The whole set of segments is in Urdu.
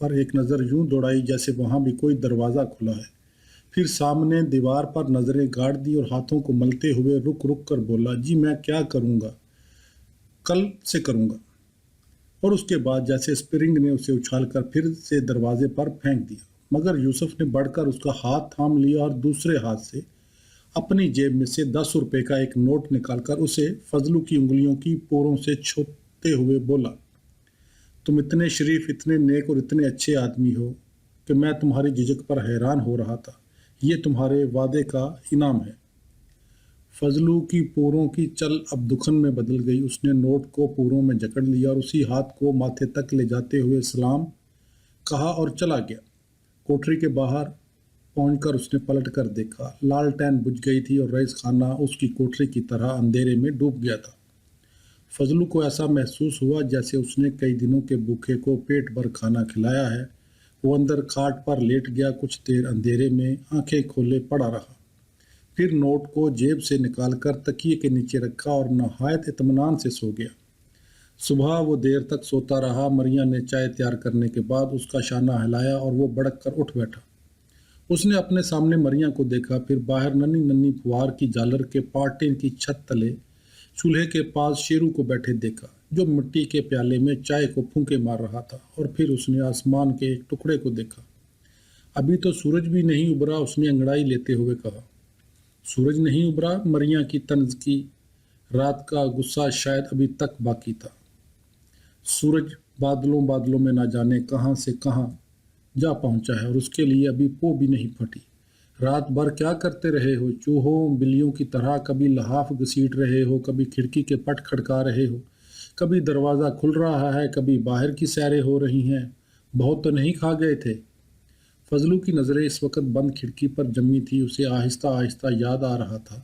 پر ایک نظر یوں دوڑائی جیسے وہاں بھی کوئی دروازہ کھلا ہے۔ پھر سامنے دیوار پر نظریں گاڑ دی اور ہاتھوں کو ملتے ہوئے رک رک کر بولا، جی میں کیا کروں گا، کل سے کروں گا۔ اور اس کے بعد جیسے اسپرنگ نے اسے اچھال کر پھر سے دروازے پر پھینک دیا، مگر یوسف نے بڑھ کر اس کا ہاتھ تھام لیا اور دوسرے ہاتھ سے اپنی جیب میں سے 10 روپے کا ایک نوٹ نکال کر اسے فضلو کی انگلیوں کی پوروں سے چھوتے ہوئے بولا، تم اتنے شریف، اتنے نیک اور اتنے اچھے آدمی ہو کہ میں تمہاری جھجک پر حیران ہو رہا تھا۔ یہ تمہارے وعدے کا انعام ہے۔ فضلو کی پوروں کی چل اب دکھن میں بدل گئی۔ اس نے نوٹ کو پوروں میں جکڑ لیا اور اسی ہاتھ کو ماتھے تک لے جاتے ہوئے سلام کہا اور چلا گیا۔ کوٹری کے باہر پہنچ کر اس نے پلٹ کر دیکھا، لالٹین بجھ گئی تھی اور رئیس خانہ اس کی کوٹری کی طرح اندھیرے میں ڈوب گیا تھا۔ فضلو کو ایسا محسوس ہوا جیسے اس نے کئی دنوں کے بھوکے کو پیٹ بھر کھانا کھلایا ہے۔ وہ اندر کھاٹ پر لیٹ گیا، کچھ دیر اندھیرے میں آنکھیں کھولے پڑا رہا، پھر نوٹ کو جیب سے نکال کر تکیے کے نیچے رکھا اور نہایت اطمینان سے سو گیا۔ صبح وہ دیر تک سوتا رہا۔ مریم نے چائے تیار کرنے کے بعد اس کا شانہ ہلایا اور وہ بڑک کر اٹھ بیٹھا۔ اس نے اپنے سامنے مریم کو دیکھا، پھر باہر ننھی ننھی پھوار کی جالر کے پارٹین کی چھت تلے چولہے کے پاس شیرو کو بیٹھے دیکھا، جو مٹی کے پیالے میں چائے کو پھونکے مار رہا تھا، اور پھر اس نے آسمان کے ایک ٹکڑے کو دیکھا۔ ابھی تو سورج بھی نہیں ابھرا، اس نے انگڑائی لیتے ہوئے کہا۔ سورج نہیں ابھرا؟ مریم کی طنز کی۔ رات کا غصہ شاید ابھی تک باقی تھا۔ سورج بادلوں بادلوں میں نہ جانے کہاں سے کہاں جا پہنچا ہے اور اس کے لیے ابھی پو بھی نہیں پھٹی۔ رات بھر کیا کرتے رہے ہو؟ چوہوں بلیوں کی طرح کبھی لحاف گھسیٹ رہے ہو، کبھی کھڑکی کے پٹ کھڑکا رہے ہو، کبھی دروازہ کھل رہا ہے، کبھی باہر کی سیریں ہو رہی ہیں۔ بہت تو نہیں کھا گئے تھے؟ فضلو کی نظریں اس وقت بند کھڑکی پر جمی تھی۔ اسے آہستہ آہستہ یاد آ رہا تھا،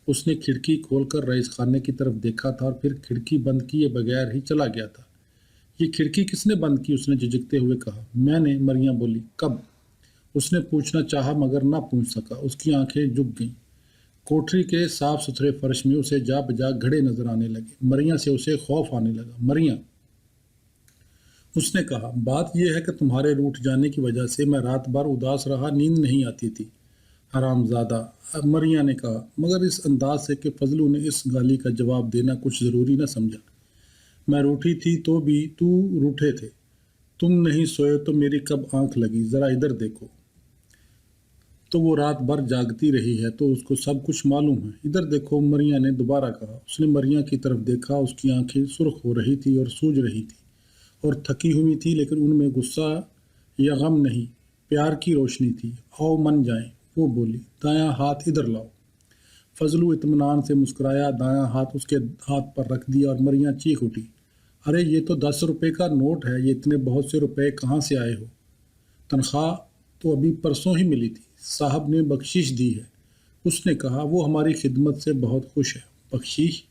اس نے کھڑکی کھول کر رئیس خانے کی طرف دیکھا تھا اور پھر کھڑکی بند کیے بغیر ہی چلا گیا تھا۔ یہ کھڑکی کس نے بند کی؟ اس نے جھجکتے ہوئے کہا۔ میں نے، مریم بولی۔ کب؟ اس نے پوچھنا چاہا مگر نہ پوچھ سکا، اس کی آنکھیں جھک گئیں۔ کوٹری کے صاف ستھرے فرش میں اسے جا بجا گھڑے نظر آنے لگے۔ مریم سے اسے خوف آنے لگا۔ مریم، اس نے کہا، بات یہ ہے کہ تمہارے روٹھ جانے کی وجہ سے میں رات بھر اداس رہا، نیند نہیں آتی تھی۔ حرام زادہ، مریم نے کہا، مگر اس انداز سے کہ فضلو نے اس گالی کا جواب دینا کچھ ضروری نہ سمجھا۔ میں روٹھی تھی تو بھی تو روٹھے تھے۔ تم نہیں سوئے تو میری کب آنکھ لگی؟ ذرا ادھر دیکھو۔ تو وہ رات بھر جاگتی رہی ہے تو اس کو سب کچھ معلوم ہے۔ ادھر دیکھو، مریم نے دوبارہ کہا۔ اس نے مریم کی طرف دیکھا، اس کی آنکھیں سرخ ہو رہی تھی اور سوج رہی تھی اور تھکی ہوئی تھی، لیکن ان میں غصہ یا غم نہیں، پیار کی روشنی تھی۔ آؤ من جائیں، وہ بولی۔ دایاں ہاتھ ادھر لاؤ۔ فضلو اطمینان سے مسکرایا، دایاں ہاتھ اس کے ہاتھ پر رکھ دیا اور مریم چیخ اٹھی، ارے یہ تو 10 روپے کا نوٹ ہے، یہ اتنے بہت سے روپے کہاں سے آئے ہو؟ تنخواہ تو ابھی پرسوں ہی ملی تھی، صاحب نے بخشش دی ہے۔ اس نے کہا، وہ ہماری خدمت سے بہت خوش ہے۔ بخشش؟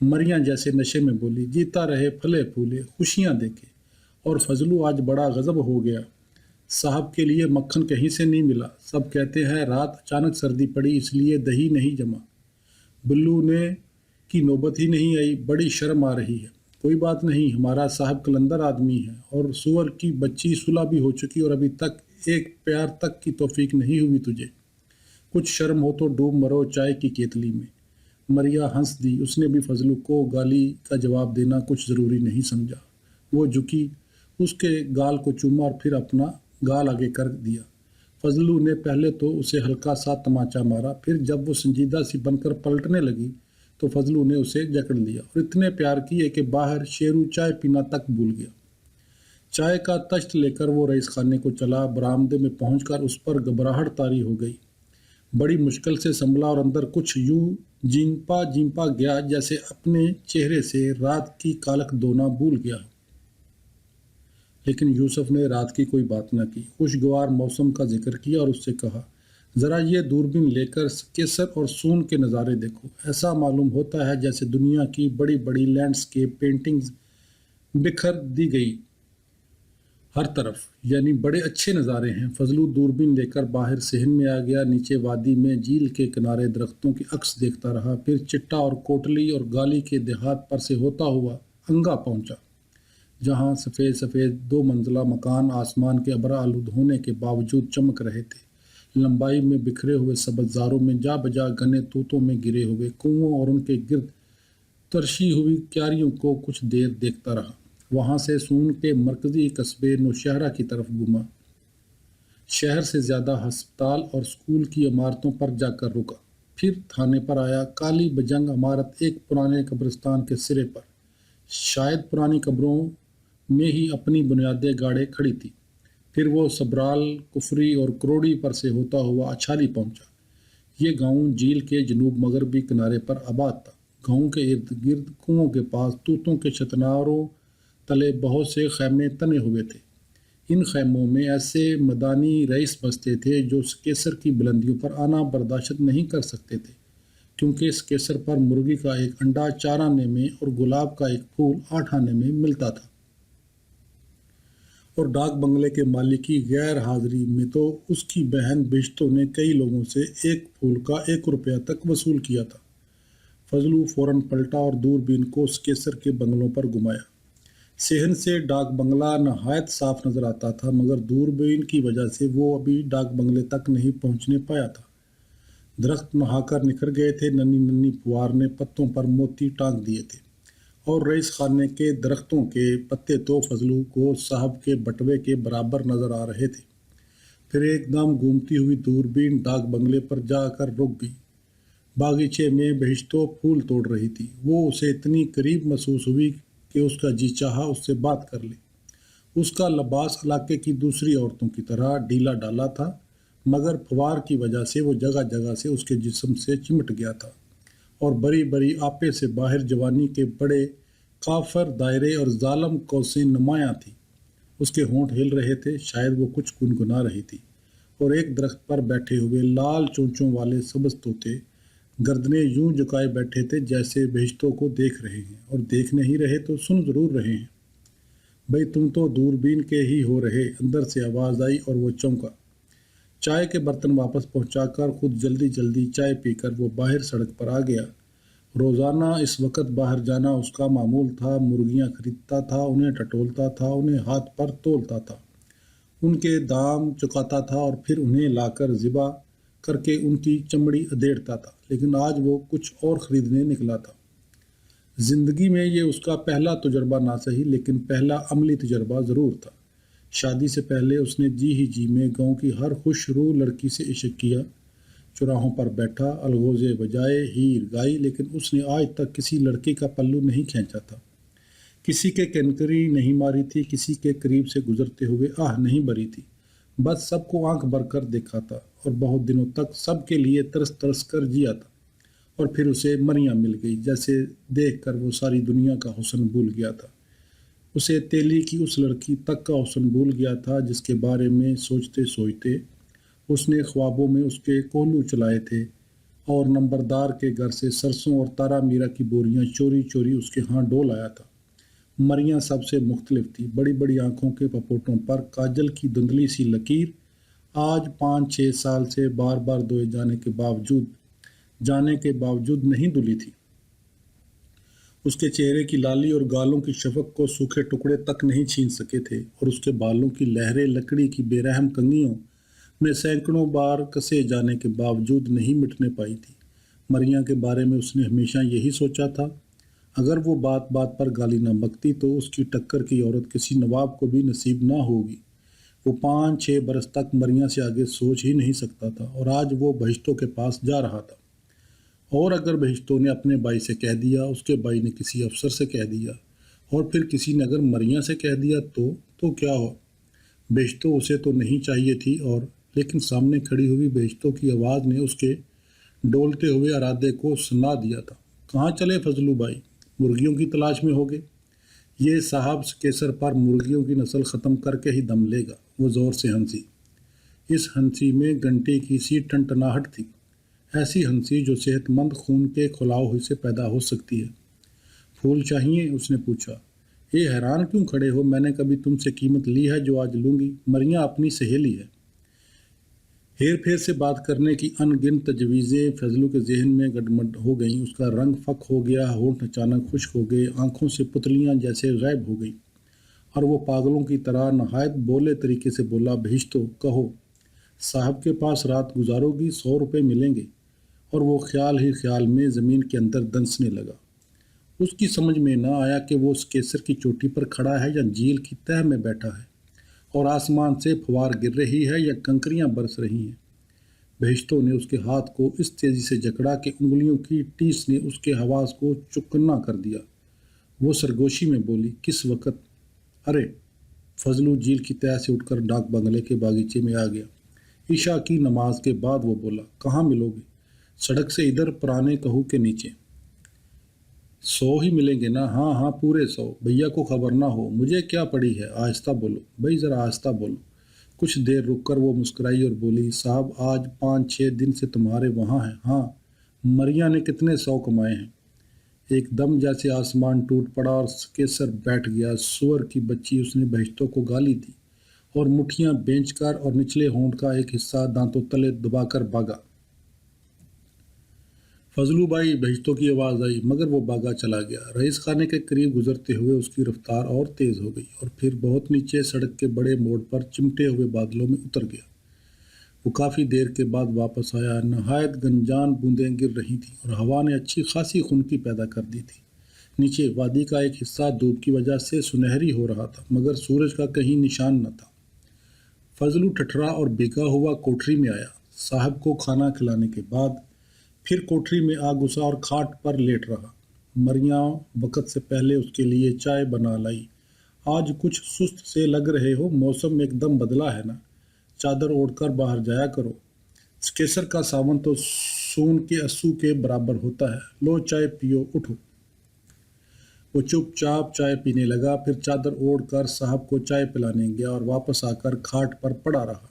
مریم جیسے نشے میں بولی، جیتا رہے پھلے پھولے، خوشیاں دیکھے۔ اور فضلو آج بڑا غضب ہو گیا، صاحب کے لیے مکھن کہیں سے نہیں ملا۔ سب کہتے ہیں رات اچانک سردی پڑی اس لیے دہی نہیں جما، بلو نے کی نوبت ہی نہیں آئی، بڑی شرم آ رہی ہے۔ کوئی بات نہیں، ہمارا صاحب قلندر آدمی ہے، اور سور کی بچی صلح بھی ہو چکی اور ابھی تک ایک پیار تک کی توفیق نہیں ہوئی تجھے۔ کچھ شرم ہو تو ڈوب مرو چائے کی کیتلی میں۔ مریم ہنس دی۔ اس نے بھی فضلو کو گالی کا جواب دینا کچھ ضروری نہیں سمجھا۔ وہ جھکی، اس کے گال کو چوما اور پھر اپنا گال آگے کر دیا۔ فضلو نے پہلے تو اسے ہلکا سا تماچا مارا، پھر جب وہ سنجیدہ سی بن کر پلٹنے لگی تو فضلو نے اسے جکڑ لیا اور اتنے پیار کیے کہ باہر شیرو چائے پینا تک بھول گیا۔ چائے کا تشت لے کر وہ رئیس خانے کو چلا۔ برآمدے میں پہنچ کر اس پر گھبراہٹ طاری ہو گئی، بڑی مشکل سے سنبھلا اور اندر کچھ یوں جھیمپا گیا جیسے اپنے چہرے سے رات کی کالک دھونا بھول گیا۔ لیکن یوسف نے رات کی کوئی بات نہ کی، خوشگوار موسم کا ذکر کیا اور اس سے کہا، ذرا یہ دوربین لے کر کیسر اور سون کے نظارے دیکھو۔ ایسا معلوم ہوتا ہے جیسے دنیا کی بڑی بڑی لینڈسکیپ پینٹنگز بکھر دی گئی ہر طرف، یعنی بڑے اچھے نظارے ہیں۔ فضلو دوربین لے کر باہر صحن میں آ گیا، نیچے وادی میں جھیل کے کنارے درختوں کی عکس دیکھتا رہا، پھر چٹا اور کوٹلی اور گالی کے دیہات پر سے ہوتا ہوا انگا پہنچا، جہاں سفید سفید 2 منزلہ مکان آسمان کے ابر آلود ہونے کے باوجود چمک رہے تھے، لمبائی میں بکھرے ہوئے سبززاروں میں جا بجا گنے توتوں میں گرے ہوئے کنووں اور ان کے گرد ترشی ہوئی کیاریوں کو کچھ دیر دیکھتا رہا۔ وہاں سے سون کے مرکزی قصبے نوشہرہ کی طرف گھوما، شہر سے زیادہ ہسپتال اور اسکول کی عمارتوں پر جا کر رکا، پھر تھانے پر آیا۔ کالی بجنگ عمارت ایک پرانے قبرستان کے سرے پر، شاید پرانی قبروں میں ہی اپنی بنیادیں گاڑے کھڑی تھی۔ پھر وہ سبرال، کفری اور کروڑی پر سے ہوتا ہوا اچھالی پہنچا۔ یہ گاؤں جھیل کے جنوب مغربی کنارے پر آباد تھا۔ گاؤں کے ارد گرد کنووں کے پاس توتوں کے چتناروں تلے بہت سے خیمے تنے ہوئے تھے۔ ان خیموں میں ایسے مدانی رئیس بستے تھے جو کیسر کی بلندیوں پر آنا برداشت نہیں کر سکتے تھے، کیونکہ اس کیسر پر مرغی کا ایک انڈا 4 آنے میں اور گلاب کا ایک پھول 8 آنے میں ملتا تھا، اور ڈاک بنگلے کے مالک کی غیر حاضری میں تو اس کی بہن بہشتوں نے کئی لوگوں سے ایک پھول کا 1 روپیہ تک وصول کیا تھا۔ فضلو فوراً پلٹا اور دوربین کو اس کیسر کے بنگلوں پر گھمایا۔ صحن سے ڈاک بنگلہ نہایت صاف نظر آتا تھا، مگر دوربین کی وجہ سے وہ ابھی ڈاک بنگلے تک نہیں پہنچنے پایا تھا۔ درخت نہا کر نکھر گئے تھے، ننھی ننھی پھوار نے پتوں پر موتی ٹانک دیے تھے، اور رئیس خانے کے درختوں کے پتے تو فضلو کو صاحب کے بٹوے کے برابر نظر آ رہے تھے۔ پھر ایک دم گھومتی ہوئی دوربین ڈاک بنگلے پر جا کر رک گئی۔ باغیچے میں بہشتوں پھول توڑ رہی تھی۔ وہ اسے اتنی قریب محسوس ہوئی کہ اس کا جی چاہا اس سے بات کر لے۔ اس کا لباس علاقے کی دوسری عورتوں کی طرح ڈھیلا ڈالا تھا، مگر پھوار کی وجہ سے وہ جگہ جگہ سے اس کے جسم سے چمٹ گیا تھا، اور بڑی بڑی آپے سے باہر جوانی کے بڑے کافر دائرے اور ظالم قوسیں نمایاں تھیں۔ اس کے ہونٹ ہل رہے تھے، شاید وہ کچھ گنگنا رہی تھی، اور ایک درخت پر بیٹھے ہوئے لال چونچوں والے سبز طوطے گردنیں یوں جھکائے بیٹھے تھے جیسے بہشتوں کو دیکھ رہے ہیں، اور دیکھ نہیں رہے تو سن ضرور رہے ہیں۔ بھئی تم تو دوربین کے ہی ہو رہے، اندر سے آواز آئی اور وہ چونکا۔ چائے کے برتن واپس پہنچا کر خود جلدی جلدی چائے پی کر وہ باہر سڑک پر آ گیا۔ روزانہ اس وقت باہر جانا اس کا معمول تھا۔ مرغیاں خریدتا تھا، انہیں ٹٹولتا تھا، انہیں ہاتھ پر تولتا تھا، ان کے دام چکاتا تھا، اور پھر انہیں لا کر ذبح کر کے ان کی چمڑی ادھیڑتا تھا۔ لیکن آج وہ کچھ اور خریدنے نکلا تھا۔ زندگی میں یہ اس کا پہلا تجربہ نہ سہی، لیکن پہلا عملی تجربہ ضرور تھا۔ شادی سے پہلے اس نے جی میں گاؤں کی ہر خوش روح لڑکی سے عشق کیا، چوراہوں پر بیٹھا، الغوزے بجائے، ہیر گائی، لیکن اس نے آج تک کسی لڑکی کا پلو نہیں کھینچا تھا، کسی کے کنکری نہیں ماری تھی، کسی کے قریب سے گزرتے ہوئے آہ نہیں بھری تھی۔ بس سب کو آنکھ بھر کر دیکھا تھا، اور بہت دنوں تک سب کے لیے ترس ترس کر جیا تھا، اور پھر اسے مریم مل گئی، جیسے دیکھ کر وہ ساری دنیا کا حسن بھول گیا تھا۔ اسے تیلی کی اس لڑکی تک کا حسن بھول گیا تھا جس کے بارے میں سوچتے سوچتے اس نے خوابوں میں اس کے کوہلو چلائے تھے، اور نمبردار کے گھر سے سرسوں اور تارا میرا کی بوریاں چوری چوری اس کے ہاں ڈول آیا تھا۔ مریم سب سے مختلف تھی، بڑی بڑی آنکھوں کے پپوٹوں پر کاجل کی دھندلی سی لکیر آج 5-6 سال سے بار بار دھوئے جانے کے باوجود نہیں دھلی تھی۔ اس کے چہرے کی لالی اور گالوں کی شفق کو سوکھے ٹکڑے تک نہیں چھین سکے تھے، اور اس کے بالوں کی لہریں لکڑی کی بے رحم کنگھیوں میں سینکڑوں بار کسے جانے کے باوجود نہیں مٹنے پائی تھی۔ مریم کے بارے میں اس نے ہمیشہ یہی سوچا تھا، اگر وہ بات بات پر گالی نہ بکتی تو اس کی ٹکر کی عورت کسی نواب کو بھی نصیب نہ ہوگی۔ وہ 5-6 برس تک مریم سے آگے سوچ ہی نہیں سکتا تھا، اور آج وہ بہشتوں کے پاس جا رہا تھا، اور اگر بہشتوں نے اپنے بھائی سے کہہ دیا، اس کے بھائی نے کسی افسر سے کہہ دیا، اور پھر کسی نے اگر مریم سے کہہ دیا تو کیا ہو؟ بہشتوں اسے تو نہیں چاہیے تھی، اور لیکن سامنے کھڑی ہوئی بہشتوں کی آواز نے اس کے ڈولتے ہوئے ارادے کو سنا دیا تھا۔ کہاں چلے فضلو بھائی؟ مرغیوں کی تلاش میں ہوگے؟ یہ صاحب کیسر پر مرغیوں کی نسل ختم کر کے ہی دم لے گا۔ وہ زور سے ہنسی۔ اس ہنسی میں گھنٹی کی سی ٹنٹناہٹ تھی، ایسی ہنسی جو صحت مند خون کے کھلاؤ ہوئی سے پیدا ہو سکتی ہے۔ پھول چاہیے؟ اس نے پوچھا۔ یہ حیران کیوں کھڑے ہو؟ میں نے کبھی تم سے قیمت لی ہے جو آج لوں گی؟ مریم اپنی سہیلی ہے۔ ہیر پھیر سے بات کرنے کی ان گنت تجویزیں فضلو کے ذہن میں گڈمڈ ہو گئیں۔ اس کا رنگ فک ہو گیا، ہونٹ اچانک خشک ہو گئے، آنکھوں سے پتلیاں جیسے غائب ہو گئی۔ اور وہ پاگلوں کی طرح نہایت بولے طریقے سے بولا، بھیجتو کہو صاحب کے پاس رات گزارو گی، 100 روپے ملیں گے۔ اور وہ خیال ہی خیال میں زمین کے اندر دنسنے لگا۔ اس کی سمجھ میں نہ آیا کہ وہ اس کیسر کی چوٹی پر کھڑا ہے یا جھیل کی تہہ میں بیٹھا ہے، اور آسمان سے پھوار گر رہی ہے یا کنکریاں برس رہی ہیں۔ بہشتوں نے اس کے ہاتھ کو اس تیزی سے جکڑا کہ انگلیوں کی ٹیس نے اس کے حواس کو چکنا کر دیا۔ وہ سرگوشی میں بولی، کس وقت؟ ارے! فضلو جھیل کی تہہ سے اٹھ کر ڈاک بنگلے کے باغیچے میں آ گیا۔ عشاء کی نماز کے بعد وہ بولا، کہاں ملو گے؟ سڑک سے ادھر پرانے کہو کے نیچے۔ 100 ہی ملیں گے نا؟ ہاں ہاں، پورے 100۔ بھیا کو خبر نہ ہو، مجھے کیا پڑی ہے، آہستہ بولو بھائی، ذرا آہستہ بولو۔ کچھ دیر رک کر وہ مسکرائی اور بولی، صاحب آج 5-6 دن سے تمہارے وہاں ہیں۔ ہاں، مریا نے کتنے 100 کمائے ہیں؟ ایک دم جیسے آسمان ٹوٹ پڑا اور کیسر بیٹھ گیا۔ سور کی بچی، اس نے بہشتوں کو گالی دی اور مٹھیاں بینچ کر اور نچلے ہونٹ کا ایک حصہ دانتوں تلے دبا کر بھاگا۔ فضلو بھائی، بہشتوں کی آواز آئی، مگر وہ بھاگا چلا گیا۔ رئیس خانے کے قریب گزرتے ہوئے اس کی رفتار اور تیز ہو گئی اور پھر بہت نیچے سڑک کے بڑے موڑ پر چمٹے ہوئے بادلوں میں اتر گیا۔ وہ کافی دیر کے بعد واپس آیا۔ نہایت گنجان بوندیں گر رہی تھیں اور ہوا نے اچھی خاصی خنکی پیدا کر دی تھی۔ نیچے وادی کا ایک حصہ دھوپ کی وجہ سے سنہری ہو رہا تھا، مگر سورج کا کہیں نشان نہ تھا۔ فضلو ٹھٹھرا اور بھیگا ہوا کوٹری میں آیا۔ صاحب کو کھانا کھلانے کے بعد پھر کوٹری میں آ گھسا اور کھاٹ پر لیٹ رہا۔ مریا وقت سے پہلے اس کے لیے چائے بنا لائی۔ آج کچھ سست سے لگ رہے ہو، موسم ایک دم بدلا ہے نا، چادر اوڑھ کر باہر جایا کرو۔ کیسر کا ساون تو سون کے اسو کے برابر ہوتا ہے۔ لو چائے پیو، اٹھو۔ وہ چپ چاپ چائے پینے لگا، پھر چادر اوڑھ کر صاحب کو چائے پلانے گیا اور واپس آ کر کھاٹ پر پڑا رہا۔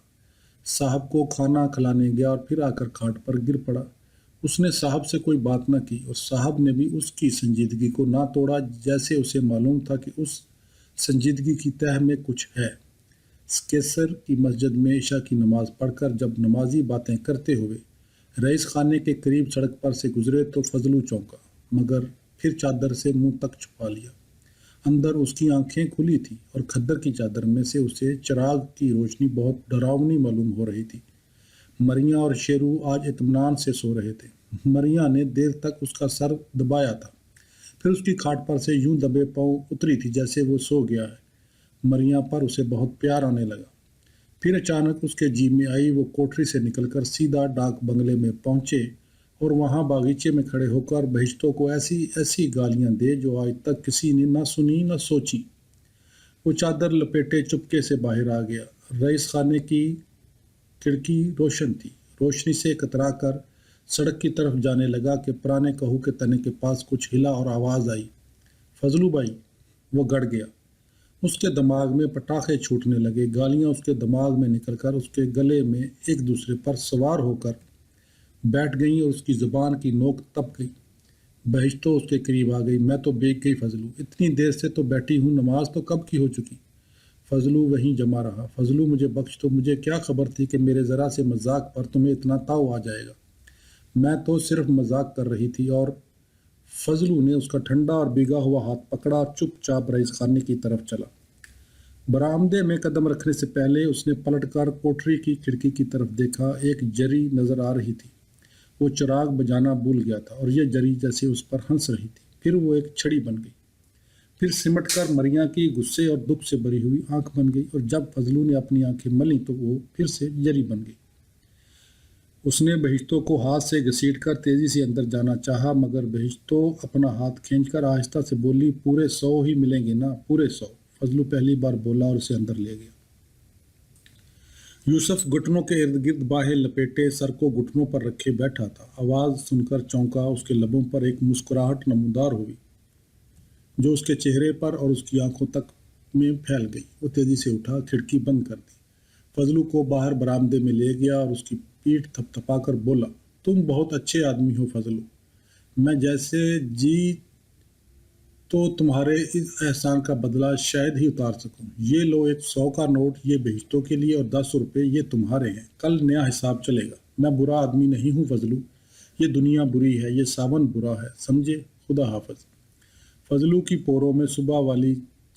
صاحب کو کھانا کھلانے گیا اور پھر آ کر کھاٹ پر گر پڑا۔ اس نے صاحب سے کوئی بات نہ کی اور صاحب نے بھی اس کی سنجیدگی کو نہ توڑا، جیسے اسے معلوم تھا کہ اس سنجیدگی کی تہہ میں کچھ ہے۔ کیسر کی مسجد میں عشاء کی نماز پڑھ کر جب نمازی باتیں کرتے ہوئے رئیس خانے کے قریب سڑک پر سے گزرے تو فضلو چونکا، مگر پھر چادر سے منہ تک چھپا لیا۔ اندر اس کی آنکھیں کھلی تھیں اور کھدر کی چادر میں سے اسے چراغ کی روشنی بہت ڈراؤنی معلوم ہو رہی تھی۔ مریا اور شیرو آج اطمینان سے سو رہے تھے۔ مریا نے دیر تک اس کا سر دبایا تھا، پھر اس کی کھاٹ پر سے یوں دبے پاؤں اتری تھی جیسے وہ سو گیا ہے۔ مریا پر اسے بہت پیار آنے لگا۔ پھر اچانک اس کے جی میں آئی، وہ کوٹری سے نکل کر سیدھا ڈاک بنگلے میں پہنچے اور وہاں باغیچے میں کھڑے ہو کر بہشتوں کو ایسی ایسی گالیاں دے جو آج تک کسی نے نہ سنی نہ سوچی۔ وہ چادر لپیٹے چپکے سے باہر آ گیا۔ رئیس خانے کی کھڑکی روشن تھی۔ روشنی سے کترا کر سڑک کی طرف جانے لگا کہ پرانے کہو کے تنے کے پاس کچھ ہلا اور آواز آئی، فضلو بھائی۔ وہ گڑ گیا۔ اس کے دماغ میں پٹاخے چھوٹنے لگے، گالیاں اس کے دماغ میں نکل کر اس کے گلے میں ایک دوسرے پر سوار ہو کر بیٹھ گئیں اور اس کی زبان کی نوک تپ گئی۔ بہشتوں اس کے قریب آ گئی۔ میں تو بھیگ گئی فضلو، اتنی دیر سے تو بیٹھی ہوں، نماز تو کب کی ہو چکی۔ فضلو وہیں جمع رہا۔ فضلو مجھے بخش دو، مجھے کیا خبر تھی کہ میرے ذرا سے مذاق پر تمہیں اتنا تاؤ آ جائے گا۔ میں تو صرف مذاق کر رہی تھی۔ اور فضلو نے اس کا ٹھنڈا اور بھیگا ہوا ہاتھ پکڑا اور چپ چاپ رئیس خانے کی طرف چلا۔ برآمدے میں قدم رکھنے سے پہلے اس نے پلٹ کر کوٹری کی کھڑکی کی طرف دیکھا۔ ایک جری نظر آ رہی تھی۔ وہ چراغ بجانا بھول گیا تھا اور یہ جری جیسے اس پر ہنس رہی تھی۔ پھر وہ ایک چھڑی بن گئی، پھر سمٹ کر مریا کی غصے اور دکھ سے بھری ہوئی آنکھ بن گئی، اور جب فضلو نے اپنی آنکھیں ملیں تو وہ پھر سے جری بن گئی۔ اس نے بہشتوں کو ہاتھ سے گھسیٹ کر تیزی سے اندر جانا چاہا، مگر بہشتوں اپنا ہاتھ کھینچ کر آہستہ سے بولی، پورے 100 ہی ملیں گے نا، پورے 100۔ فضلو پہلی بار بولا اور اسے اندر لے گیا۔ یوسف گھٹنوں کے ارد گرد باہیں لپیٹے سر کو گھٹنوں پر رکھے بیٹھا تھا۔ آواز سن کر چونکا، اس کے لبوں پر ایک مسکراہٹ نمودار ہوئی جو اس کے چہرے پر اور اس کی آنکھوں تک میں پھیل گئی۔ وہ تیزی سے اٹھا، کھڑکی بند کر دی، فضلو کو باہر برآمدے میں لے گیا اور اس کی پیٹھ تھپ تھپا کر بولا، تم بہت اچھے آدمی ہو فضلو، میں جیسے جی تو تمہارے اس احسان کا بدلہ شاید ہی اتار سکوں۔ یہ لو ایک 100 کا نوٹ، یہ بہشتوں کے لیے، اور 10 روپے یہ تمہارے ہیں، کل نیا حساب چلے گا۔ میں برا آدمی نہیں ہوں فضلو، یہ دنیا بری ہے، یہ ساون برا ہے، سمجھے؟ خدا حافظ۔ فضلو کی پوروں میں صبح والی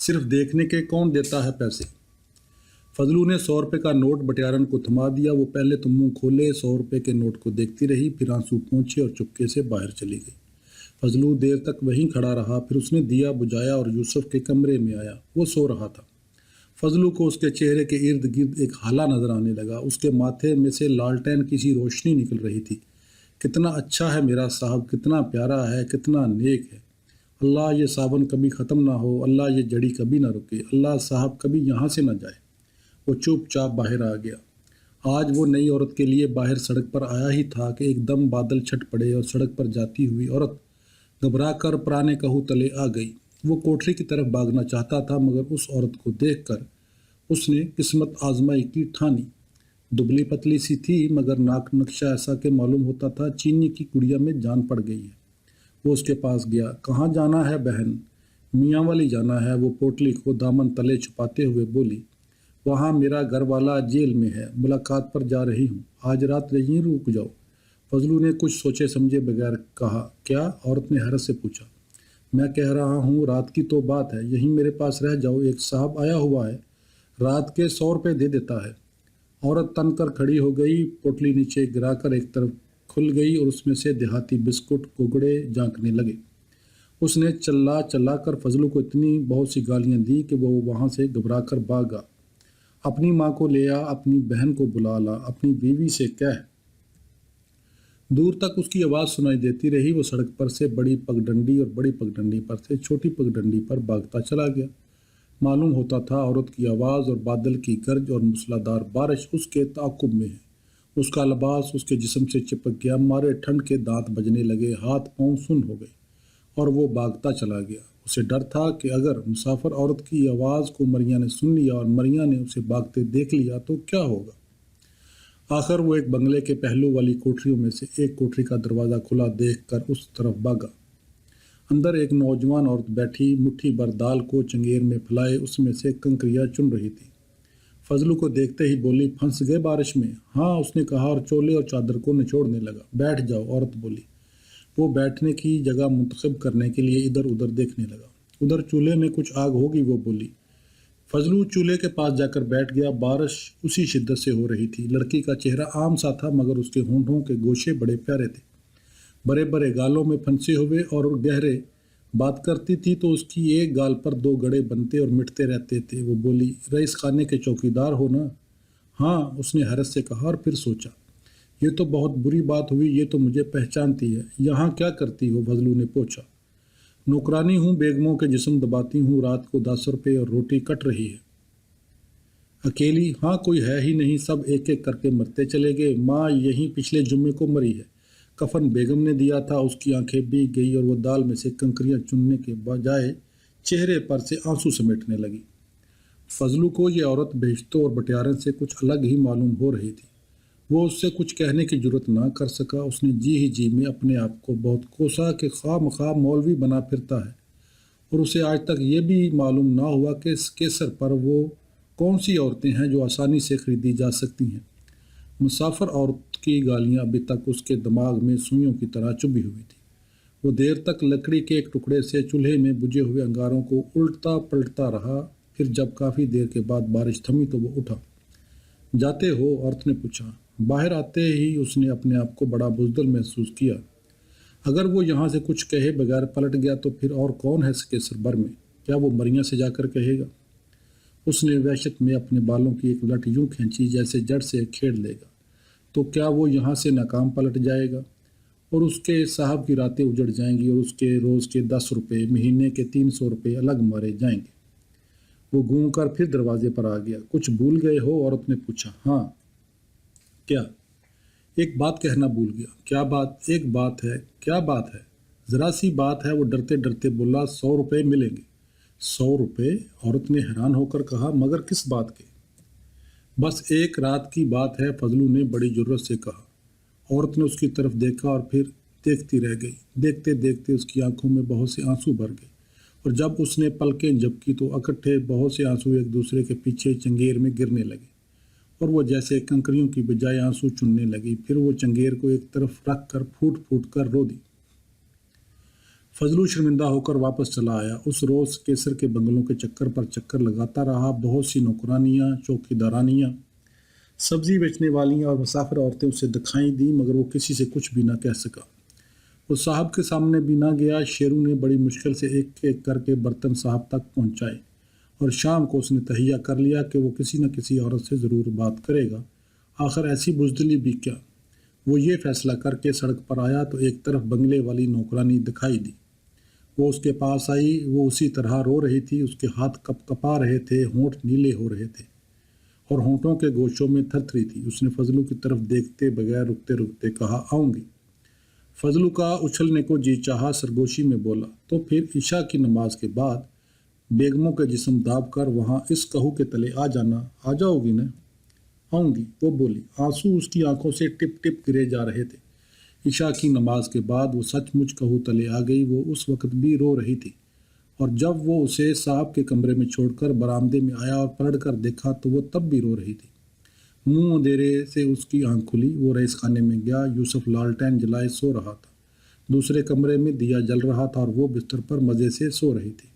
صرف دیکھنے کے کون دیتا ہے پیسے؟ فضلو نے 100 روپے کا نوٹ بٹیارن کو تھما دیا۔ وہ پہلے تو منہ کھولے 100 روپے کے نوٹ کو دیکھتی رہی، پھر آنسو پہنچے اور چپکے سے باہر چلی گئی۔ فضلو دیر تک وہیں کھڑا رہا، پھر اس نے دیا بجھایا اور یوسف کے کمرے میں آیا۔ وہ سو رہا تھا۔ فضلو کو اس کے چہرے کے ارد گرد ایک ہالہ نظر آنے لگا۔ اس کے ماتھے میں سے لالٹین کی سی روشنی نکل رہی تھی۔ کتنا اچھا ہے میرا صاحب، کتنا پیارا ہے، کتنا نیک ہے۔ اللہ یہ صابن کبھی ختم نہ ہو، اللہ یہ جڑی کبھی نہ رکے، اللہ صاحب کبھی یہاں سے نہ جائے۔ وہ چپ چاپ باہر آ گیا۔ آج وہ نئی عورت کے لیے باہر سڑک پر آیا ہی تھا کہ ایک دم بادل چھٹ پڑے اور سڑک پر جاتی ہوئی عورت گھبرا کر پرانے کہو تلے آ گئی۔ وہ کوٹری کی طرف بھاگنا چاہتا تھا، مگر اس عورت کو دیکھ کر اس نے قسمت آزمائی کی ٹھانی۔ دبلی پتلی سی تھی، مگر ناک نقشہ ایسا کہ معلوم ہوتا تھا چینی کی گڑیا میں جان پڑ گئی ہے۔ وہ اس کے پاس گیا۔ کہاں جانا ہے بہن؟ میاں والی جانا ہے، وہ پوٹلی کو دامن تلے چھپاتے ہوئے بولی۔ وہاں میرا گھر والا جیل میں ہے، ملاقات پر جا رہی ہوں، آج رات یہیں رک جاؤ۔ فضلو نے کچھ سوچے سمجھے بغیر کہا۔ کیا؟ عورت نے حیرت سے پوچھا۔ میں کہہ رہا ہوں رات کی تو بات ہے، یہیں میرے پاس رہ جاؤ، ایک صاحب آیا ہوا ہے، رات کے 100 روپے دے دیتا ہے۔ عورت تن کر کھڑی ہو گئی، پوٹلی نیچے گرا کر ایک طرف کھل گئی اور اس میں سے دیہاتی بسکٹ گگڑے جھانکنے لگے۔ اس نے چلا چلا کر فضلو کو اتنی بہت سی گالیاں دی کہ وہ وہاں سے گھبرا کر بھاگا۔ اپنی ماں کو لے آ، اپنی بہن کو بلا لا، اپنی بیوی سے کہہ۔ دور تک اس کی آواز سنائی دیتی رہی۔ وہ سڑک پر سے بڑی پگڈنڈی اور بڑی پگڈنڈی پر سے چھوٹی پگڈنڈی پر بھاگتا چلا گیا۔ معلوم ہوتا تھا عورت کی آواز اور بادل کی گرج اور موسلادھار بارش اس کے تعاقب میں ہے۔ اس کا لباس اس کے جسم سے چپک گیا، مارے ٹھنڈ کے دانت بجنے لگے، ہاتھ پاؤں سن ہو گئے اور وہ بھاگتا چلا گیا۔ اسے ڈر تھا کہ اگر مسافر عورت کی آواز کو مریا نے سن لیا اور مریا نے اسے بھاگتے دیکھ لیا تو کیا ہوگا۔ آخر وہ ایک بنگلے کے پہلو والی کوٹریوں میں سے ایک کوٹری کا دروازہ کھلا دیکھ کر اس طرف بھاگا۔ اندر ایک نوجوان عورت بیٹھی مٹھی بھر دال کو چنگیر میں پھلائے اس میں سے کنکریاں چن رہی تھی۔ فضلو کو دیکھتے ہی بولی، پھنس گئے بارش میں؟ ہاں، اس نے کہا اور چولے اور چادر کو نچوڑنے لگا۔ بیٹھ جاؤ، عورت بولی۔ وہ بیٹھنے کی جگہ منتخب کرنے کے لیے ادھر ادھر دیکھنے لگا۔ ادھر چولہے میں کچھ آگ ہوگی، وہ بولی۔ فضلو چولہے کے پاس جا کر بیٹھ گیا۔ بارش اسی شدت سے ہو رہی تھی۔ لڑکی کا چہرہ عام سا تھا، مگر اس کے ہونٹوں کے گوشے بڑے پیارے تھے، بڑے بڑے گالوں میں پھنسے ہوئے اور گہرے۔ بات کرتی تھی تو اس کی ایک گال پر 2 گڑے بنتے اور مٹتے رہتے تھے۔ وہ بولی، رئیس خانے کے چوکیدار ہو نا؟ ہاں، اس نے حیرت سے کہا اور پھر سوچا، یہ تو بہت بری بات ہوئی، یہ تو مجھے پہچانتی ہے۔ یہاں کیا کرتی ہو؟ فضلو نے پوچھا۔ نوکرانی ہوں، بیگموں کے جسم دباتی ہوں، رات کو 10 روپے اور روٹی کٹ رہی ہے۔ اکیلی؟ ہاں، کوئی ہے ہی نہیں، سب ایک ایک کر کے مرتے چلے گئے۔ ماں یہیں پچھلے جمعے کو مری ہے، کفن بیگم نے دیا تھا۔ اس کی آنکھیں بھیگ گئی اور وہ دال میں سے کنکریاں چننے کے بجائے چہرے پر سے آنسو سمیٹنے لگی۔ فضلو کو یہ عورت بہشتوں اور بٹیارن سے کچھ الگ ہی معلوم ہو رہی تھی۔ وہ اس سے کچھ کہنے کی جرت نہ کر سکا۔ اس نے جی ہی جی میں اپنے آپ کو بہت کوسا کہ خواہ مخواہ مولوی بنا پھرتا ہے، اور اسے آج تک یہ بھی معلوم نہ ہوا کہ اس کیسر پر وہ کون سی عورتیں ہیں جو آسانی سے خریدی جا سکتی ہیں۔ مسافر عورت کی گالیاں ابھی تک اس کے دماغ میں سوئیوں کی طرح چبھی ہوئی تھی۔ وہ دیر تک لکڑی کے ایک ٹکڑے سے چولہے میں بجھے ہوئے انگاروں کو الٹتا پلٹتا رہا۔ پھر جب کافی دیر کے بعد بارش تھمی تو وہ اٹھا۔ جاتے ہو؟ عورت نے پوچھا۔ باہر آتے ہی اس نے اپنے آپ کو بڑا بزدل محسوس کیا۔ اگر وہ یہاں سے کچھ کہے بغیر پلٹ گیا تو پھر اور کون ہے کیسر بر میں؟ کیا وہ مریا سے جا کر کہے گا؟ اس نے وحشت میں اپنے بالوں کی ایک لٹ یوں کھینچی جیسے جڑ سے کھیڑ لے گا۔ تو کیا وہ یہاں سے ناکام پلٹ جائے گا اور اس کے صاحب کی راتیں اجڑ جائیں گی اور اس کے روز کے 10 روپے، مہینے کے 300 روپے الگ مارے جائیں گے؟ وہ گونگ کر پھر دروازے پر آ گیا۔ کچھ بھول گئے ہو؟ عورت نے پوچھا۔ ہاں۔ کیا؟ ایک بات کہنا بھول گیا۔ کیا بات؟ ایک بات ہے۔ کیا بات ہے؟ ذرا سی بات ہے، وہ ڈرتے ڈرتے بولا۔ 100 روپے ملیں گے۔ 100 روپے؟ عورت نے حیران ہو کر کہا، مگر کس بات کے؟ بس ایک رات کی بات ہے، فضلو نے بڑی جرت سے کہا۔ عورت نے اس کی طرف دیکھا اور پھر دیکھتی رہ گئی۔ دیکھتے دیکھتے اس کی آنکھوں میں بہت سے آنسو بھر گئے، اور جب اس نے پلکیں جھپکی تو اکٹھے بہت سے آنسو ایک دوسرے کے پیچھے چنگیر میں گرنے لگے، اور وہ جیسے کنکریوں کی بجائے آنسو چننے لگی۔ پھر وہ چنگیر کو ایک طرف رکھ کر پھوٹ پھوٹ کر رو دی۔ فضلو شرمندہ ہو کر واپس چلا آیا۔ اس روز کیسر کے بنگلوں کے چکر پر چکر لگاتا رہا۔ بہت سی نوکرانیاں، چوکی دارانیاں، سبزی بیچنے والیاں اور مسافر عورتیں اسے دکھائی دیں، مگر وہ کسی سے کچھ بھی نہ کہہ سکا۔ وہ صاحب کے سامنے بھی نہ گیا۔ شیرو نے بڑی مشکل سے ایک ایک کر کے برتن صاحب تک پہنچائے، اور شام کو اس نے تہیہ کر لیا کہ وہ کسی نہ کسی عورت سے ضرور بات کرے گا۔ آخر ایسی بزدلی بھی کیا۔ وہ یہ فیصلہ کر کے سڑک پر آیا تو ایک طرف بنگلے والی نوکرانی دکھائی دی۔ وہ اس کے پاس آئی۔ وہ اسی طرح رو رہی تھی۔ اس کے ہاتھ کپ کپا رہے تھے، ہونٹ نیلے ہو رہے تھے اور ہونٹوں کے گوشوں میں تھر تھری تھی۔ اس نے فضلو کی طرف دیکھتے بغیر رکتے رکتے کہا، آؤں گی۔ فضلو کا اچھلنے کو جی چاہا، سرگوشی میں بولا، تو پھر عشاء کی نماز کے بعد بیگموں کے جسم داب کر وہاں اس کہو کے تلے آ جانا۔ آ جاؤ گی نا؟ آؤں گی، وہ بولی۔ آنسو اس کی آنکھوں سے ٹپ ٹپ گرے جا رہے تھے۔ عشاء کی نماز کے بعد وہ سچ مچ کہو تلے آ گئی۔ وہ اس وقت بھی رو رہی تھی، اور جب وہ اسے صاحب کے کمرے میں چھوڑ کر برآمدے میں آیا اور پلٹ کر دیکھا تو وہ تب بھی رو رہی تھی۔ منہ اندھیرے سے اس کی آنکھ کھلی۔ وہ رئیس خانے میں گیا۔ یوسف لالٹین جلائے سو رہا تھا۔ دوسرے کمرے میں دیا جل رہا تھا اور وہ بستر پر مزے سے سو رہی تھی۔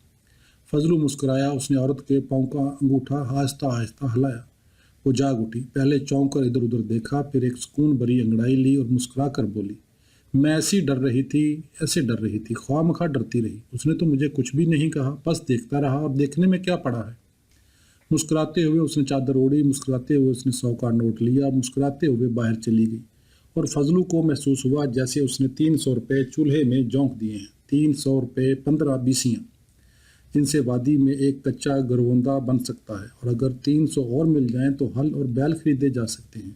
فضلو مسکرایا۔ اس نے عورت کے پاؤں کا انگوٹھا آہستہ آہستہ ہلایا۔ وہ جاگ اٹھی۔ پہلے چونک کر ادھر ادھر دیکھا، پھر ایک سکون بھری انگڑائی لی اور مسکرا کر بولی، میں ایسے ڈر رہی تھی، خواہ مخواہ ڈرتی رہی۔ اس نے تو مجھے کچھ بھی نہیں کہا، بس دیکھتا رہا، اور دیکھنے میں کیا پڑا ہے۔ مسکراتے ہوئے اس نے چادر اوڑھی، مسکراتے ہوئے اس نے 100 کا نوٹ لیا، مسکراتے ہوئے باہر چلی گئی، اور فضلو کو محسوس ہوا جیسے اس نے 300 روپے چولہے میں جونک دیے ہیں۔ 300 روپے 15 بیسیاں، جن سے وادی میں ایک کچا گروندہ بن سکتا ہے، اور اگر 300 اور مل جائیں تو ہل اور بیل خریدے جا سکتے ہیں،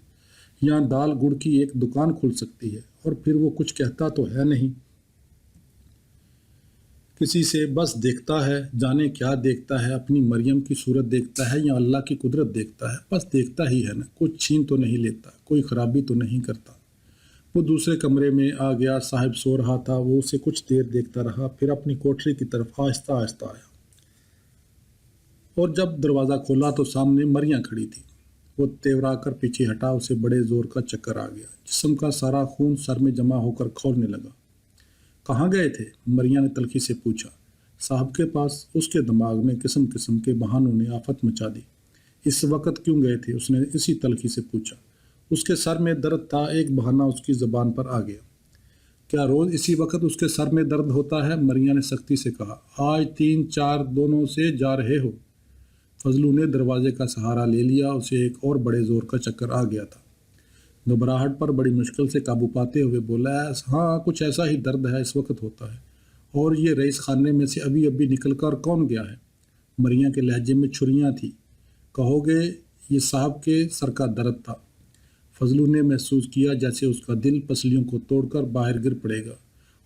یہاں دال گڑ کی ایک دکان کھل سکتی ہے۔ اور پھر وہ کچھ کہتا تو ہے نہیں کسی سے، بس دیکھتا ہے، جانے کیا دیکھتا ہے، اپنی مریم کی صورت دیکھتا ہے یا اللہ کی قدرت دیکھتا ہے، بس دیکھتا ہی ہے نا، کچھ چھین تو نہیں لیتا، کوئی خرابی تو نہیں کرتا۔ وہ دوسرے کمرے میں آ گیا۔ صاحب سو رہا تھا۔ وہ اسے کچھ دیر دیکھتا رہا، پھر اپنی کوٹری کی طرف آہستہ آہستہ آیا، اور جب دروازہ کھولا تو سامنے مریاں کھڑی تھی۔ وہ تیورا کر پیچھے ہٹا، اسے بڑے زور کا چکر آ گیا، جسم کا سارا خون سر میں جمع ہو کر کھولنے لگا۔ کہاں گئے تھے؟ مریاں نے تلخی سے پوچھا۔ صاحب کے پاس۔ اس کے دماغ میں قسم قسم کے بہانوں نے آفت مچا دی۔ اس وقت کیوں گئے تھے؟ اس نے اسی تلخی سے پوچھا۔ اس کے سر میں درد تھا۔ ایک بہانہ اس کی زبان پر آ گیا۔ کیا روز اسی وقت اس کے سر میں درد ہوتا ہے؟ مریاں نے سختی سے کہا۔ آج 3-4 دنوں سے جا رہے ہو۔ فضلو نے دروازے کا سہارا لے لیا۔ اسے ایک اور بڑے زور کا چکر آ گیا تھا۔ گھبراہٹ پر بڑی مشکل سے قابو پاتے ہوئے بولا، ہاں کچھ ایسا ہی درد ہے، اس وقت ہوتا ہے۔ اور یہ رئیس خانے میں سے ابھی نکل کر کون گیا ہے؟ مریاں کے لہجے میں چھریاں تھی۔ کہو گے یہ صاحب کے سر کا درد تھا۔ فضلو نے محسوس کیا جیسے اس کا دل پسلیوں کو توڑ کر باہر گر پڑے گا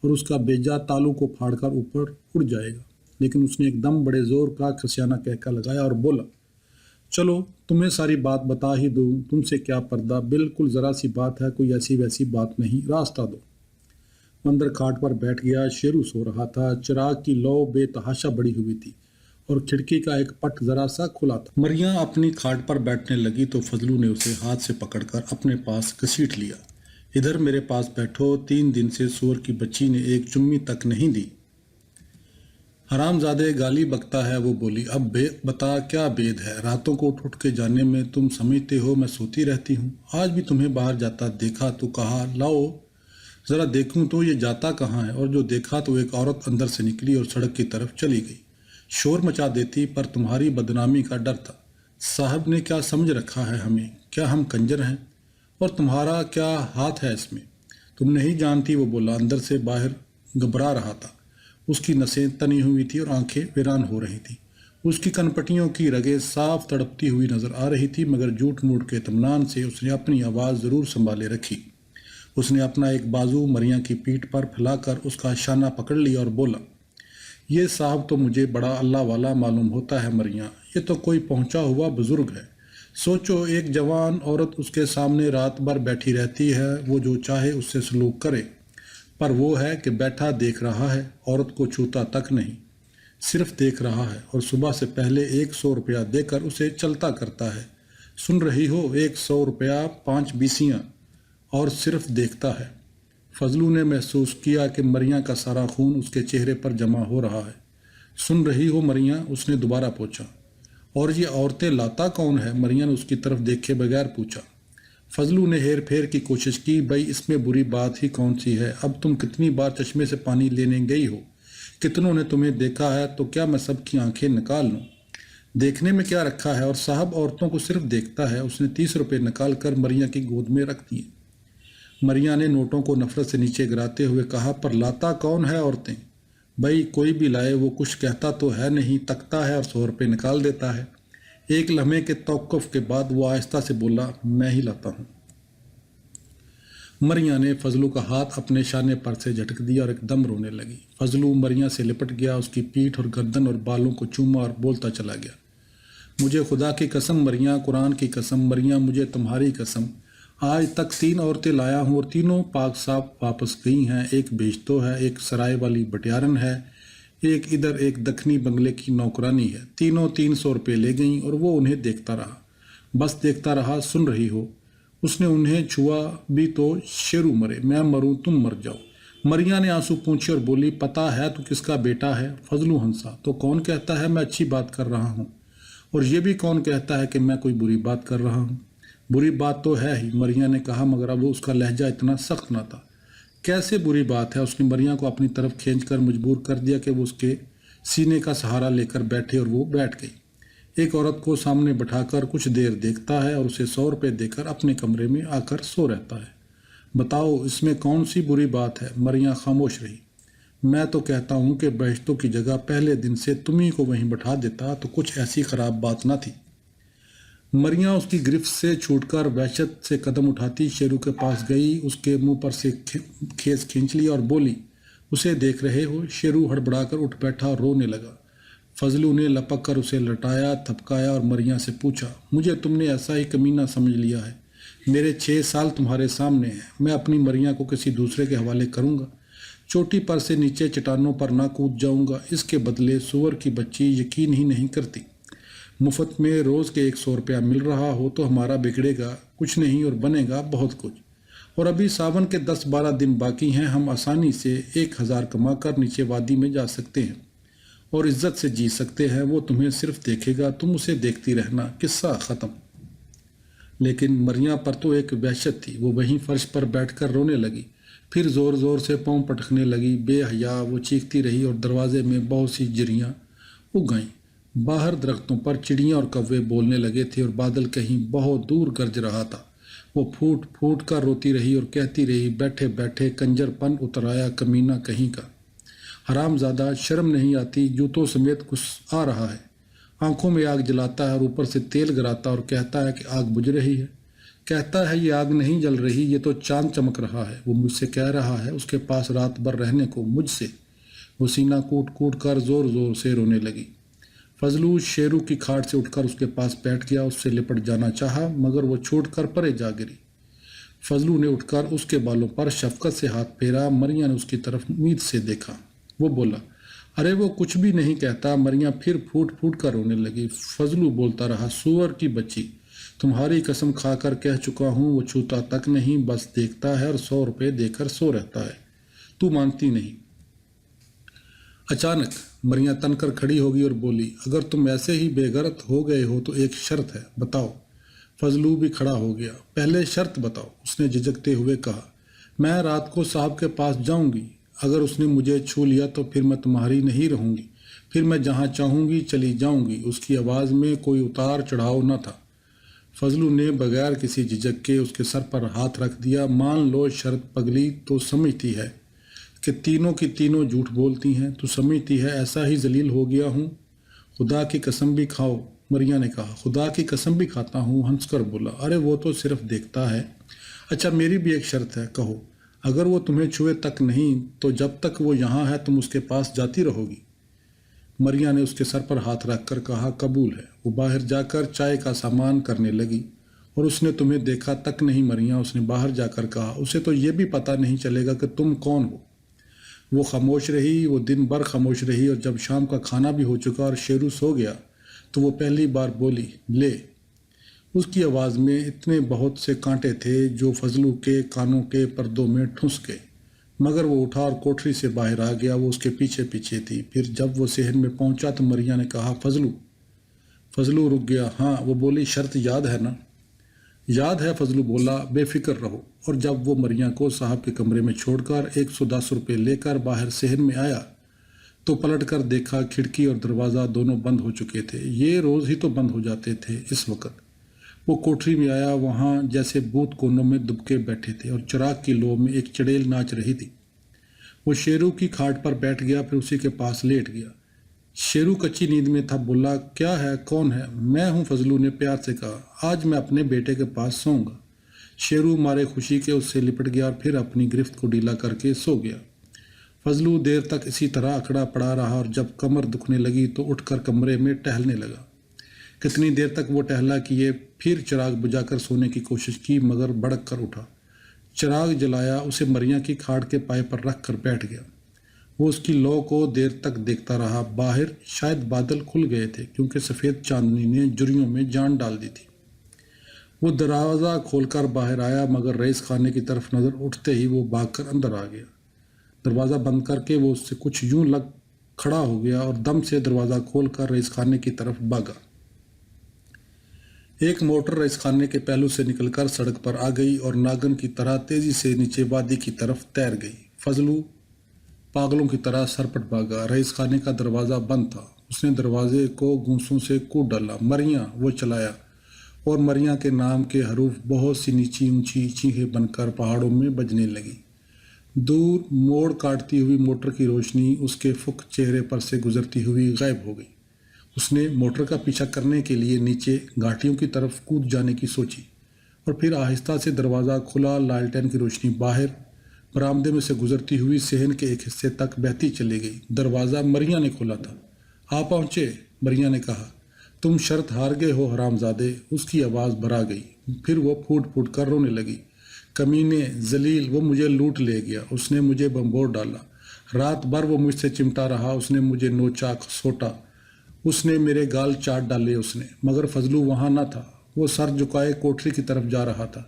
اور اس کا بیجا تالو کو پھاڑ کر اوپر اڑ جائے گا، لیکن اس نے ایک دم بڑے زور کا کھسیانہ کہکا لگایا اور بولا، چلو تمہیں ساری بات بتا ہی دوں، تم سے کیا پردہ، بالکل ذرا سی بات ہے، کوئی ایسی ویسی بات نہیں، راستہ دو۔ مندر کھاٹ پر بیٹھ گیا۔ شیرو سو رہا تھا۔ چراغ کی لو بے تحاشا بڑی ہوئی تھی اور کھڑکی کا ایک پٹ ذرا سا کھلا تھا۔ مریاں اپنی کھاٹ پر بیٹھنے لگی تو فضلو نے اسے ہاتھ سے پکڑ کر اپنے پاس گھسیٹ لیا۔ ادھر میرے پاس بیٹھو، 3 دن سے سور کی بچی نے ایک چمی تک نہیں دی۔ حرام زادے گالی بکتا ہے، وہ بولی۔ اب بتا کیا بید ہے؟ راتوں کو اٹھ کے جانے میں تم سمجھتے ہو میں سوتی رہتی ہوں؟ آج بھی تمہیں باہر جاتا دیکھا تو کہا لاؤ ذرا دیکھوں تو یہ جاتا کہاں ہے، اور جو دیکھا تو ایک عورت اندر سے نکلی اور سڑک کی طرف چلی گئی۔ شور مچا دیتی، پر تمہاری بدنامی کا ڈر تھا۔ صاحب نے کیا سمجھ رکھا ہے ہمیں؟ کیا ہم کنجر ہیں؟ اور تمہارا کیا ہاتھ ہے اس میں؟ تم نہیں جانتی، وہ بولا، اندر سے باہر گھبرا رہا تھا۔ اس کی نسیں تنی ہوئی تھی اور آنکھیں ویران ہو رہی تھیں۔ اس کی کنپٹیوں کی رگیں صاف تڑپتی ہوئی نظر آ رہی تھی، مگر جھوٹ موٹ کے اطمینان سے اس نے اپنی آواز ضرور سنبھالے رکھی۔ اس نے اپنا ایک بازو مریاں کی پیٹھ پر پھیلا کر اس کا شانہ پکڑ لیا اور بولا، یہ صاحب تو مجھے بڑا اللہ والا معلوم ہوتا ہے مریاں، یہ تو کوئی پہنچا ہوا بزرگ ہے۔ سوچو ایک جوان عورت اس کے سامنے رات بھر بیٹھی رہتی ہے، وہ جو چاہے اس سے سلوک کرے، پر وہ ہے کہ بیٹھا دیکھ رہا ہے، عورت کو چھوتا تک نہیں، صرف دیکھ رہا ہے، اور صبح سے پہلے 100 روپیہ دے کر اسے چلتا کرتا ہے۔ سن رہی ہو؟ 100 روپیہ 5 بیسیاں، اور صرف دیکھتا ہے۔ فضلو نے محسوس کیا کہ مریاں کا سارا خون اس کے چہرے پر جمع ہو رہا ہے۔ سن رہی ہو مریاں؟ اس نے دوبارہ پوچھا۔ اور یہ عورتیں لاتا کون ہے؟ مریاں نے اس کی طرف دیکھے بغیر پوچھا۔ فضلو نے ہیر پھیر کی کوشش کی۔ بھائی اس میں بری بات ہی کون سی ہے؟ اب تم کتنی بار چشمے سے پانی لینے گئی ہو؟ کتنوں نے تمہیں دیکھا ہے؟ تو کیا میں سب کی آنکھیں نکال لوں؟ دیکھنے میں کیا رکھا ہے؟ اور صاحب عورتوں کو صرف دیکھتا ہے۔ اس نے 30 روپے نکال کر مریاں کی گود میں رکھ دیے۔ مریاں نے نوٹوں کو نفرت سے نیچے گراتے ہوئے کہا، پر لاتا کون ہے عورتیں؟ بھائی کوئی بھی لائے، وہ کچھ کہتا تو ہے نہیں، تکتا ہے اور 100 روپے نکال دیتا ہے۔ ایک لمحے کے توقف کے بعد وہ آہستہ سے بولا، میں ہی لاتا ہوں۔ مریاں نے فضلو کا ہاتھ اپنے شانے پر سے جھٹک دیا اور ایک دم رونے لگی۔ فضلو مریاں سے لپٹ گیا، اس کی پیٹھ اور گردن اور بالوں کو چوما اور بولتا چلا گیا، مجھے خدا کی قسم مریاں، قرآن کی قسم مریاں، مجھے تمہاری قسم، آج تک 3 عورتیں لایا ہوں اور تینوں پاک صاف واپس گئی ہیں۔ ایک بیچتو ہے، ایک سرائے والی بٹیارن ہے، ایک ادھر ایک دکھنی بنگلے کی نوکرانی ہے۔ تینوں 300 روپے لے گئیں اور وہ انہیں دیکھتا رہا، بس دیکھتا رہا۔ سن رہی ہو؟ اس نے انہیں چھوا بھی تو شیرو مرے، میں مروں تم مر جاؤ۔ مریاں نے آنسو پونچھے اور بولی، پتہ ہے تو کس کا بیٹا ہے؟ فضلو ہنسا، تو کون کہتا ہے میں اچھی بات کر رہا ہوں؟ اور یہ بھی کون کہتا ہے کہ میں کوئی بری بات کر رہا ہوں؟ بری بات تو ہے ہی، مریاں نے کہا، مگر اب اس کا لہجہ اتنا سخت نہ تھا۔ کیسے بری بات ہے؟ اس نے مریاں کو اپنی طرف کھینچ کر مجبور کر دیا کہ وہ اس کے سینے کا سہارا لے کر بیٹھے، اور وہ بیٹھ گئی۔ ایک عورت کو سامنے بٹھا کر کچھ دیر دیکھتا ہے اور اسے 100 روپے دے کر اپنے کمرے میں آ کر سو رہتا ہے۔ بتاؤ اس میں کون سی بری بات ہے؟ مریاں خاموش رہی۔ میں تو کہتا ہوں کہ بہشتوں کی جگہ پہلے دن سے تمہیں کو وہیں بٹھا دیتا تو کچھ ایسی خراب بات نہ تھی۔ مریاں اس کی گرفت سے چھوٹ کر وحشت سے قدم اٹھاتی شیرو کے پاس گئی، اس کے منہ پر سے کھیس کھینچ لیا اور بولی، اسے دیکھ رہے ہو؟ شیرو ہڑبڑا کر اٹھ بیٹھا اور رونے لگا۔ فضلو نے لپک کر اسے لٹایا، تھپکایا اور مریاں سے پوچھا، مجھے تم نے ایسا ہی کمینہ سمجھ لیا ہے؟ میرے 6 سال تمہارے سامنے ہیں، میں اپنی مریاں کو کسی دوسرے کے حوالے کروں گا؟ چوٹی پر سے نیچے چٹانوں پر نہ کود جاؤں گا؟ اس کے بدلے سور کی بچی یقین ہی نہیں کرتی۔ مفت میں روز کے 100 روپیہ مل رہا ہو تو ہمارا بگڑے گا کچھ نہیں اور بنے گا بہت کچھ۔ اور ابھی ساون کے 10-12 دن باقی ہیں، ہم آسانی سے 1000 کما کر نیچے وادی میں جا سکتے ہیں اور عزت سے جی سکتے ہیں۔ وہ تمہیں صرف دیکھے گا، تم اسے دیکھتی رہنا، قصہ ختم۔ لیکن مریاں پر تو ایک وحشت تھی، وہ وہیں فرش پر بیٹھ کر رونے لگی، پھر زور زور سے پاؤں پٹکنے لگی۔ بے حیا وہ چیختی رہی اور دروازے میں بہت سی جریاں اگ گئیں۔ باہر درختوں پر چڑیاں اور کوے بولنے لگے تھے اور بادل کہیں بہت دور گرج رہا تھا۔ وہ پھوٹ پھوٹ کر روتی رہی اور کہتی رہی، بیٹھے بیٹھے کنجر پن اترایا کمینہ کہیں کا، حرام زادہ، شرم نہیں آتی؟ جوتوں سمیت کچھ آ رہا ہے، آنکھوں میں آگ جلاتا ہے اور اوپر سے تیل گراتا اور کہتا ہے کہ آگ بجھ رہی ہے۔ کہتا ہے یہ آگ نہیں جل رہی، یہ تو چاند چمک رہا ہے۔ وہ مجھ سے کہہ رہا ہے اس کے پاس رات بھر رہنے کو، مجھ سے۔ وہ سینہ کوٹ کوٹ کر زور زور سے رونے لگی۔ فضلو شیرو کی کھاٹ سے اٹھ کر اس کے پاس بیٹھ گیا، اس سے لپٹ جانا چاہا مگر وہ چھوٹ کر پرے جا گری۔ فضلو نے اٹھ کر اس کے بالوں پر شفقت سے ہاتھ پھیرا۔ مریاں نے اس کی طرف امید سے دیکھا۔ وہ بولا، ارے وہ کچھ بھی نہیں کہتا۔ مریاں پھر پھوٹ پھوٹ کر رونے لگی۔ فضلو بولتا رہا، سور کی بچی، تمہاری قسم کھا کر کہہ چکا ہوں، وہ چھوتا تک نہیں، بس دیکھتا ہے اور 100 روپے دے کر سو رہتا ہے۔ تو مانتی نہیں۔ اچانک مریاں تن کر کھڑی ہوگی اور بولی، اگر تم ایسے ہی بے غیرت ہو گئے ہو تو ایک شرط ہے، بتاؤ۔ فضلو بھی کھڑا ہو گیا۔ پہلے شرط بتاؤ، اس نے جھجکتے ہوئے کہا۔ میں رات کو صاحب کے پاس جاؤں گی، اگر اس نے مجھے چھو لیا تو پھر میں تمہاری نہیں رہوں گی، پھر میں جہاں چاہوں گی چلی جاؤں گی۔ اس کی آواز میں کوئی اتار چڑھاؤ نہ تھا۔ فضلو نے بغیر کسی جھجک کے اس کے سر پر ہاتھ رکھ دیا۔ مان لو شرط پگلی، تو سمجھتی ہے کہ تینوں کی تینوں جھوٹ بولتی ہیں، تو سمجھتی ہے ایسا ہی ذلیل ہو گیا ہوں؟ خدا کی قسم بھی کھاؤ، مریاں نے کہا۔ خدا کی قسم بھی کھاتا ہوں، ہنس کر بولا۔ ارے وہ تو صرف دیکھتا ہے۔ اچھا میری بھی ایک شرط ہے، کہو۔ اگر وہ تمہیں چھوئے تک نہیں تو جب تک وہ یہاں ہے تم اس کے پاس جاتی رہو گی؟ مریاں نے اس کے سر پر ہاتھ رکھ کر کہا، قبول ہے۔ وہ باہر جا کر چائے کا سامان کرنے لگی۔ اور اس نے تمہیں دیکھا تک نہیں مریاں، اس نے باہر جا کر کہا، اسے تو یہ بھی پتہ نہیں چلے گا کہ تم کون ہو۔ وہ خاموش رہی، وہ دن بھر خاموش رہی، اور جب شام کا کھانا بھی ہو چکا اور شیرو سو گیا تو وہ پہلی بار بولی، لے۔ اس کی آواز میں اتنے بہت سے کانٹے تھے جو فضلو کے کانوں کے پردوں میں ٹھنس گئے۔ مگر وہ اٹھا اور کوٹری سے باہر آ گیا۔ وہ اس کے پیچھے پیچھے تھی۔ پھر جب وہ صحن میں پہنچا تو مریا نے کہا، فضلو۔ فضلو رک گیا۔ ہاں، وہ بولی، شرط یاد ہے نا؟ یاد ہے، فضلو بولا، بے فکر رہو۔ اور جب وہ مریا کو صاحب کے کمرے میں چھوڑ کر 110 روپے لے کر باہر صحن میں آیا تو پلٹ کر دیکھا کھڑکی اور دروازہ دونوں بند ہو چکے تھے۔ یہ روز ہی تو بند ہو جاتے تھے اس وقت۔ وہ کوٹری میں آیا، وہاں جیسے بھوت کونوں میں دبکے بیٹھے تھے اور چراغ کی لو میں ایک چڑیل ناچ رہی تھی۔ وہ شیرو کی کھاٹ پر بیٹھ گیا، پھر اسی کے پاس لیٹ گیا۔ شیرو کچی نیند میں تھا۔ بولا، کیا ہے، کون ہے؟ میں ہوں، فضلو نے پیار سے کہا۔ آج میں اپنے بیٹے کے پاس سوؤں گا۔ شیرو مارے خوشی کے اس سے لپٹ گیا اور پھر اپنی گرفت کو ڈھیلا کر کے سو گیا۔ فضلو دیر تک اسی طرح اکڑا پڑا رہا اور جب کمر دکھنے لگی تو اٹھ کر کمرے میں ٹہلنے لگا۔ کتنی دیر تک وہ ٹہلا کیے، پھر چراغ بجھا کر سونے کی کوشش کی مگر بھڑک کر اٹھا۔ چراغ جلایا، اسے مریا کی کھاٹ کے پائے پر رکھ کر بیٹھ گیا۔ وہ اس کی لو کو دیر تک دیکھتا رہا۔ باہر شاید بادل کھل گئے تھے کیونکہ سفید چاندنی نے جریوں میں جان ڈال دی تھی۔ وہ دروازہ کھول کر باہر آیا مگر رئیس خانے کی طرف نظر اٹھتے ہی وہ بھاگ کر اندر آ گیا۔ دروازہ بند کر کے وہ اس سے کچھ یوں لگ کھڑا ہو گیا اور دم سے دروازہ کھول کر رئیس خانے کی طرف بھاگا۔ ایک موٹر رئیس خانے کے پہلو سے نکل کر سڑک پر آ گئی اور ناگن کی طرح تیزی سے نیچے وادی کی طرف تیر گئی۔ فضلو پاگلوں کی طرح سرپٹ بھاگا۔ رئیس خانے کا دروازہ بند تھا۔ اس نے دروازے کو گھونسوں سے کوٹ ڈالا۔ مریا، وہ چلایا، اور مریا کے نام کے حروف بہت سی نیچی اونچی چیخیں بن کر پہاڑوں میں بجنے لگی۔ دور موڑ کاٹتی ہوئی موٹر کی روشنی اس کے فک چہرے پر سے گزرتی ہوئی غائب ہو گئی۔ اس نے موٹر کا پیچھا کرنے کے لیے نیچے گھاٹیوں کی طرف کود جانے کی سوچی اور پھر آہستہ سے دروازہ کھلا۔ لالٹین کی روشنی باہر برآمدے میں سے گزرتی ہوئی صحن کے ایک حصے تک بہتی چلی گئی۔ دروازہ مریا نے کھولا تھا۔ آ پہنچے، مریا نے کہا۔ تم شرط ہار گئے ہو حرام زادے۔ اس کی آواز بھرا گئی۔ پھر وہ پھوٹ پھوٹ کر رونے لگی۔ کمینے، ذلیل، وہ مجھے لوٹ لے گیا۔ اس نے مجھے بمبور ڈالا۔ رات بھر وہ مجھ سے چمٹا رہا۔ اس نے مجھے نوچا سوٹا۔ اس نے میرے گال چاٹ ڈالے۔ اس نے، مگر فضلو وہاں نہ تھا۔ وہ سر جھکائے کوٹری کی طرف جا رہا تھا۔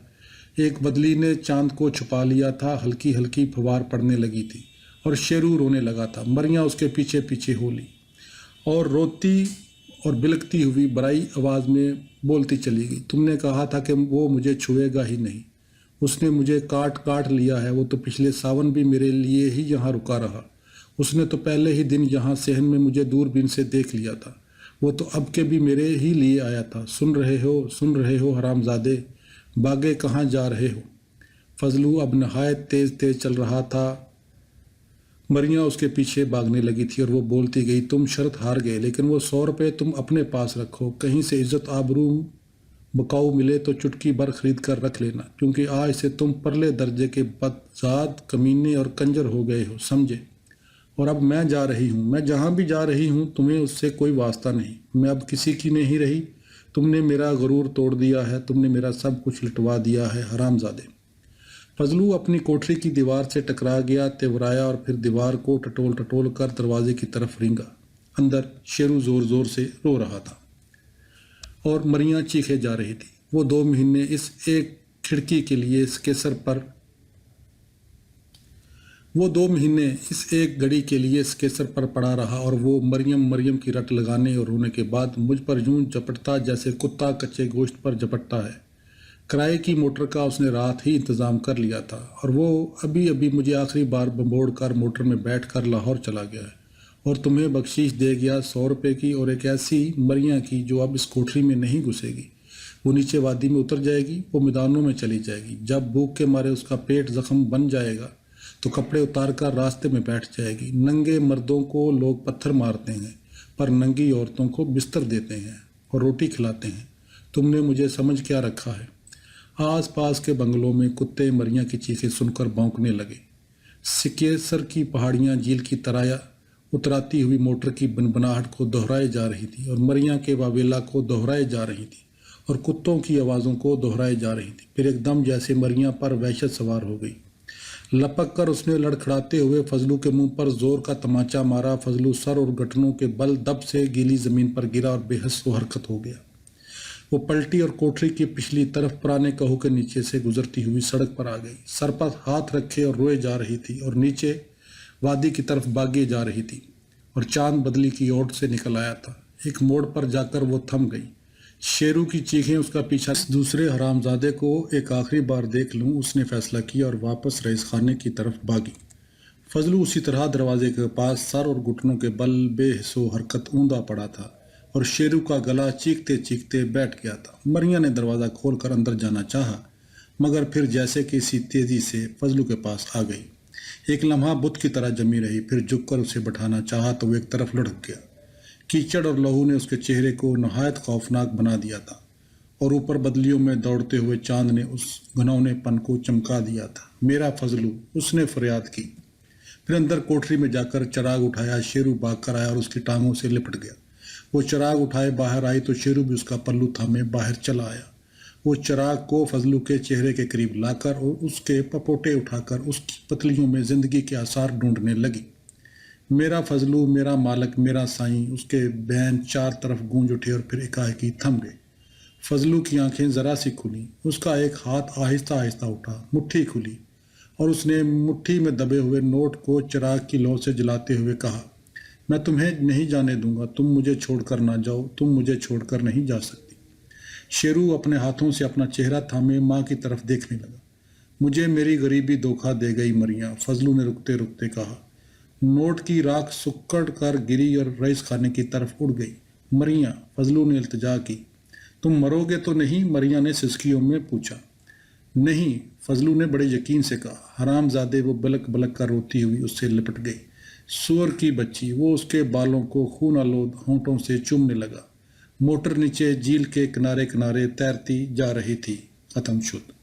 ایک بدلی نے چاند کو چھپا لیا تھا۔ ہلکی ہلکی پھوار پڑنے لگی تھی اور شیرو رونے لگا تھا۔ مریا اس کے پیچھے پیچھے ہو لی اور روتی اور بلکتی ہوئی برائی آواز میں بولتی چلی گئی، تم نے کہا تھا کہ وہ مجھے چھوئے گا ہی نہیں۔ اس نے مجھے کاٹ لیا ہے۔ وہ تو پچھلے ساون بھی میرے لیے ہی یہاں رکا رہا۔ اس نے تو پہلے ہی دن یہاں صحن میں مجھے دوربین سے دیکھ لیا تھا۔ وہ تو اب کے بھی میرے ہی لیے آیا تھا۔ سن رہے ہو حرام زادے، باغے کہاں جا رہے ہو؟ فضلو اب نہایت تیز چل رہا تھا۔ مریا اس کے پیچھے بھاگنے لگی تھی اور وہ بولتی گئی، تم شرط ہار گئے، لیکن وہ 100 روپے تم اپنے پاس رکھو۔ کہیں سے عزت آبرو بکاؤ ملے تو چٹکی بھر خرید کر رکھ لینا، کیونکہ آج سے تم پرلے درجے کے بدذات، کمینے اور کنجر ہو گئے ہو، سمجھے؟ اور اب میں جا رہی ہوں۔ میں جہاں بھی جا رہی ہوں تمہیں اس سے کوئی واسطہ نہیں۔ میں اب کسی کی نہیں رہی۔ تم نے میرا غرور توڑ دیا ہے۔ تم نے میرا سب کچھ لٹوا دیا ہے، حرام زادے۔ فضلو اپنی کوٹری کی دیوار سے ٹکرا گیا، تیورایا اور پھر دیوار کو ٹٹول کر دروازے کی طرف رینگا۔ اندر شیرو زور زور سے رو رہا تھا اور مریا چیخے جا رہی تھی۔ وہ 2 مہینے اس ایک کھڑکی کے لیے اس کے سر پر گھڑی کے لیے اس کے سر پر پڑا رہا اور وہ مریم کی رٹ لگانے اور رونے کے بعد مجھ پر یوں جپٹتا جیسے کتا کچے گوشت پر جپٹتا ہے۔ کرائے کی موٹر کا اس نے رات ہی انتظام کر لیا تھا اور وہ ابھی مجھے آخری بار بمبوڑ کر موٹر میں بیٹھ کر لاہور چلا گیا ہے اور تمہیں بخشش دے گیا 100 روپے کی اور ایک ایسی مریا کی جو اب اس کوٹری میں نہیں گھسے گی۔ وہ نیچے وادی میں اتر جائے گی، وہ میدانوں میں چلی جائے گی۔ جب بھوک کے مارے اس کا پیٹ زخم بن جائے گا تو کپڑے اتار کر راستے میں بیٹھ جائے گی۔ ننگے مردوں کو لوگ پتھر مارتے ہیں پر ننگی عورتوں کو بستر دیتے ہیں اور روٹی کھلاتے ہیں۔ تم نے مجھے سمجھ کیا رکھا ہے؟ آس پاس کے بنگلوں میں کتے مریا کی چیخیں سن کر بھونکنے لگے۔ سکیسر کی پہاڑیاں جھیل کی طرح اتراتی ہوئی موٹر کی بنبناہٹ کو دہرائے جا رہی تھی اور مریا کے واویلا کو دہرائے جا رہی تھی اور کتوں کی آوازوں کو دہرائے جا رہی تھی۔ پھر ایک دم جیسے مریا پر وحشت سوار ہو گئی۔ لپک کر اس نے لڑکھڑاتے ہوئے فضلو کے منہ پر زور کا تماچا مارا۔ فضلو سر اور گھٹنوں کے بل دب سے گیلی زمین پر گرا اور بے حس و حرکت ہو گیا۔ وہ پلٹی اور کوٹری کی پچھلی طرف پرانے کہو کے نیچے سے گزرتی ہوئی سڑک پر آ گئی، سر پر ہاتھ رکھے اور روئے جا رہی تھی، اور نیچے وادی کی طرف بھاگے جا رہی تھی، اور چاند بدلی کی اوٹ سے نکل آیا تھا۔ ایک موڑ پر جا کر وہ تھم گئی۔ شیرو کی چیخیں اس کا پیچھا۔ دوسرے حرامزادے کو ایک آخری بار دیکھ لوں، اس نے فیصلہ کیا اور واپس رئیس خانے کی طرف بھاگی۔ فضلو اسی طرح دروازے کے پاس سر اور گھٹنوں کے بل بے حس و حرکت اوندا پڑا تھا، اور شیرو کا گلا چیختے چیختے بیٹھ گیا تھا۔ مریا نے دروازہ کھول کر اندر جانا چاہا، مگر پھر جیسے کہ اسی تیزی سے فضلو کے پاس آ گئی۔ ایک لمحہ بت کی طرح جمی رہی، پھر جھک کر اسے بٹھانا چاہا تو وہ ایک طرف لڑک گیا۔ کیچڑ اور لہو نے اس کے چہرے کو نہایت خوفناک بنا دیا تھا، اور اوپر بدلیوں میں دوڑتے ہوئے چاند نے اس گھنونے پن کو چمکا دیا تھا۔ میرا فضلو، اس نے فریاد کی۔ پھر اندر کوٹری میں جا کر چراغ اٹھایا۔ شیرو بھاگ کر آیا اور اس کی ٹانگوں سے لپٹ گیا۔ وہ چراغ اٹھائے باہر آئی تو شیرو بھی اس کا پلو تھامے باہر چلا آیا۔ وہ چراغ کو فضلو کے چہرے کے قریب لا کر اور اس کے پپوٹے اٹھا کر اس کی پتلیوں میں زندگی کے آثار ڈھونڈنے لگی۔ میرا فضلو، میرا مالک، میرا سائیں، اس کے بین چار طرف گونج اٹھے اور پھر ایکاಏکی تھم گئے۔ فضلو کی آنکھیں ذرا سی کھلیں، اس کا ایک ہاتھ آہستہ آہستہ اٹھا، مٹھی کھلی، اور اس نے مٹھی میں دبے ہوئے نوٹ کو چراغ کی لو سے جلاتے ہوئے کہا، میں تمہیں نہیں جانے دوں گا، تم مجھے چھوڑ کر نہ جاؤ، تم مجھے چھوڑ کر نہیں جا سکتی۔ شیرو اپنے ہاتھوں سے اپنا چہرہ تھامے ماں کی طرف دیکھنے لگا۔ مجھے میری غریبی دھوکہ دے گئی مریا، فضلو نے رکتے رکتے کہا۔ نوٹ کی راکھ سکڑ کر گری اور رئیس خانے کی طرف اڑ گئی۔ مریا، فضلو نے التجا کی۔ تم مرو گے تو نہیں؟ مریا نے سسکیوں میں پوچھا۔ نہیں، فضلو نے بڑے یقین سے کہا۔ حرام زادے، وہ بلک بلک کر روتی ہوئی اس سے لپٹ گئی۔ سور کی بچی، وہ اس کے بالوں کو خون آلود ہونٹوں سے چومنے لگا۔ موٹر نیچے جھیل کے کنارے کنارے تیرتی جا رہی تھی۔ ختم شد۔